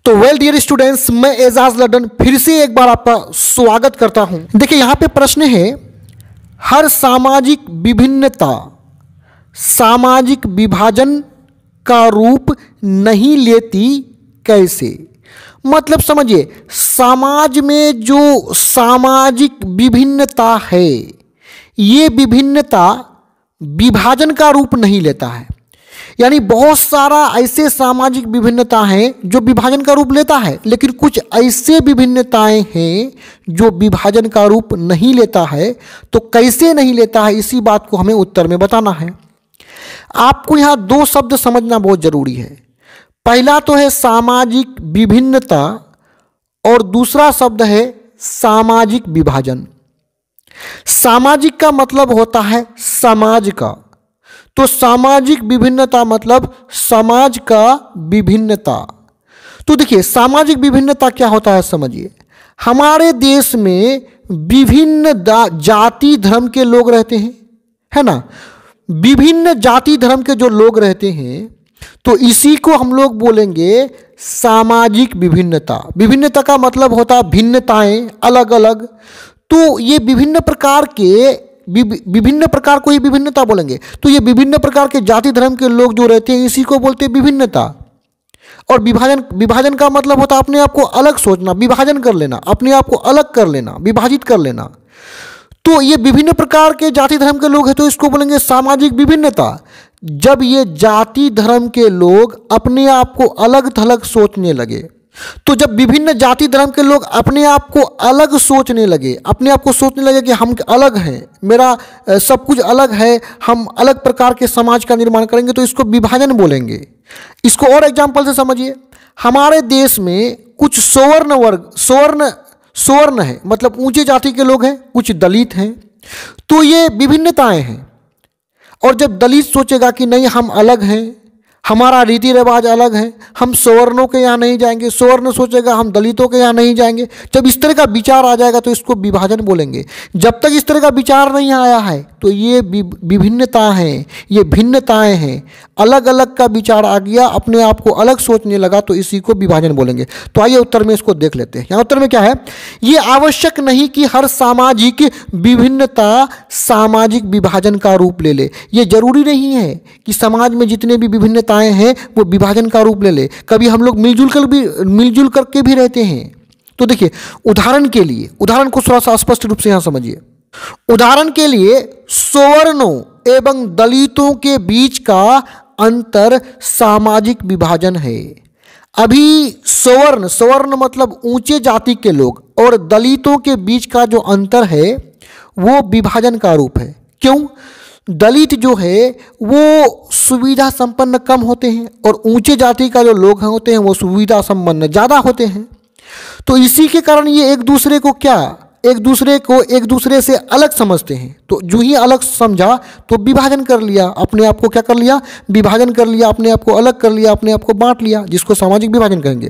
तो well dear students, मैं एजाज लडन फिर से एक बार आपका स्वागत करता हूं। देखिए यहाँ पे प्रश्न है, हर सामाजिक विभिन्नता सामाजिक विभाजन का रूप नहीं लेती कैसे। मतलब समझिए, समाज में जो सामाजिक विभिन्नता है ये विभिन्नता विभाजन का रूप नहीं लेता है। यानी बहुत सारा ऐसे सामाजिक विभिन्नता हैं जो विभाजन का रूप लेता है, लेकिन कुछ ऐसे विभिन्नताएं हैं जो विभाजन का रूप नहीं लेता है। तो कैसे नहीं लेता है, इसी बात को हमें उत्तर में बताना है। आपको यहाँ दो शब्द समझना बहुत जरूरी है। पहला तो है सामाजिक विभिन्नता और दूसरा शब्द है सामाजिक विभाजन। सामाजिक का मतलब होता है समाज का, तो सामाजिक विभिन्नता मतलब समाज का विभिन्नता। तो देखिए सामाजिक विभिन्नता क्या होता है समझिए। हमारे देश में विभिन्न जाति धर्म के लोग रहते हैं, है ना। विभिन्न जाति धर्म के जो लोग रहते हैं तो इसी को हम लोग बोलेंगे सामाजिक विभिन्नता। विभिन्नता का मतलब होता है भिन्नताएं, अलग अलग। तो ये विभिन्न प्रकार को ही विभिन्नता बोलेंगे। तो ये विभिन्न प्रकार के जाति धर्म के लोग जो रहते हैं इसी को बोलते हैं विभिन्नता। और विभाजन का मतलब होता है अपने आप को अलग सोचना, विभाजन कर लेना, अपने आप को अलग कर लेना, विभाजित कर लेना। तो ये विभिन्न प्रकार के जाति धर्म के लोग हैं तो इसको बोलेंगे सामाजिक विभिन्नता। जब ये जाति धर्म के लोग अपने आप को अलग थलग सोचने लगे, तो जब विभिन्न जाति धर्म के लोग अपने आप को अलग सोचने लगे, अपने आप को सोचने लगे कि हम अलग हैं, मेरा सब कुछ अलग है, हम अलग प्रकार के समाज का निर्माण करेंगे, तो इसको विभाजन बोलेंगे। इसको और एग्जाम्पल से समझिए। हमारे देश में कुछ सवर्ण है, मतलब ऊंचे जाति के लोग हैं, कुछ दलित हैं। तो ये विभिन्नताएं हैं। और जब दलित सोचेगा कि नहीं हम अलग हैं, हमारा रीति रिवाज अलग है, हम सवर्णों के यहाँ नहीं जाएंगे, सवर्ण सोचेगा हम दलितों के यहाँ नहीं जाएंगे, जब इस तरह का विचार आ जाएगा तो इसको विभाजन बोलेंगे। जब तक इस तरह का विचार नहीं आया है तो ये विभिन्नता हैं, ये भिन्नताएं हैं। अलग अलग का विचार आ गया, अपने आप को अलग सोचने लगा, तो इसी को विभाजन बोलेंगे। तो आइए उत्तर में इसको देख लेते हैं। यहाँ उत्तर में क्या है, ये आवश्यक नहीं कि हर सामाजिक विभिन्नता सामाजिक विभाजन का रूप ले ले। ये जरूरी नहीं है कि समाज में जितने भी विभिन्नताएं हैं वो विभाजन का रूप ले ले। कभी हम लोग मिलजुल करके भी रहते हैं। तो देखिए उदाहरण को थोड़ा सा स्पष्ट रूप से यहाँ समझिए। उदाहरण के लिए सवर्णों एवं दलितों के बीच का अंतर सामाजिक विभाजन है। अभी सवर्ण मतलब ऊंचे जाति के लोग और दलितों के बीच का जो अंतर है वो विभाजन का रूप है। क्यों? दलित जो है वो सुविधा संपन्न कम होते हैं और ऊंचे जाति का जो लोग होते हैं वो सुविधा संपन्न ज़्यादा होते हैं। तो इसी के कारण ये एक दूसरे से अलग समझते हैं। तो जो ही अलग समझा तो विभाजन कर लिया, अपने आप को क्या कर लिया, विभाजन कर लिया, अपने आप को अलग कर लिया, अपने आप को बांट लिया, जिसको सामाजिक विभाजन कहेंगे।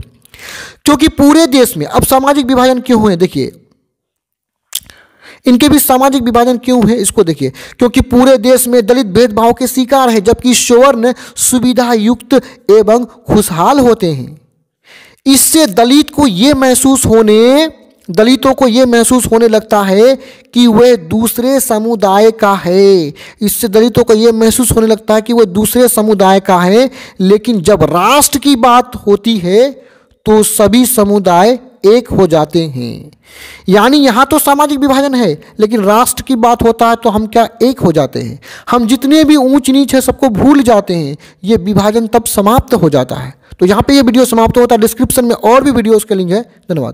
क्योंकि पूरे देश में अब सामाजिक विभाजन क्यों हुए, देखिए इनके भी सामाजिक विभाजन क्यों है इसको देखिए। क्योंकि पूरे देश में दलित भेदभाव के शिकार है, जबकि सवर्ण सुविधा युक्त एवं खुशहाल होते हैं। इससे दलितों को ये महसूस होने लगता है कि वह दूसरे समुदाय का है। इससे दलितों को ये महसूस होने लगता है कि वह दूसरे समुदाय का है। लेकिन जब राष्ट्र की बात होती है तो सभी समुदाय एक हो जाते हैं। यानी यहाँ तो सामाजिक विभाजन है, लेकिन राष्ट्र की बात होता है तो हम क्या एक हो जाते हैं। हम जितने भी ऊंच नीच है सबको भूल जाते हैं। ये विभाजन तब समाप्त हो जाता है। तो यहाँ पे ये वीडियो समाप्त होता है। डिस्क्रिप्शन में और भी वीडियोस के लिंक है। धन्यवाद।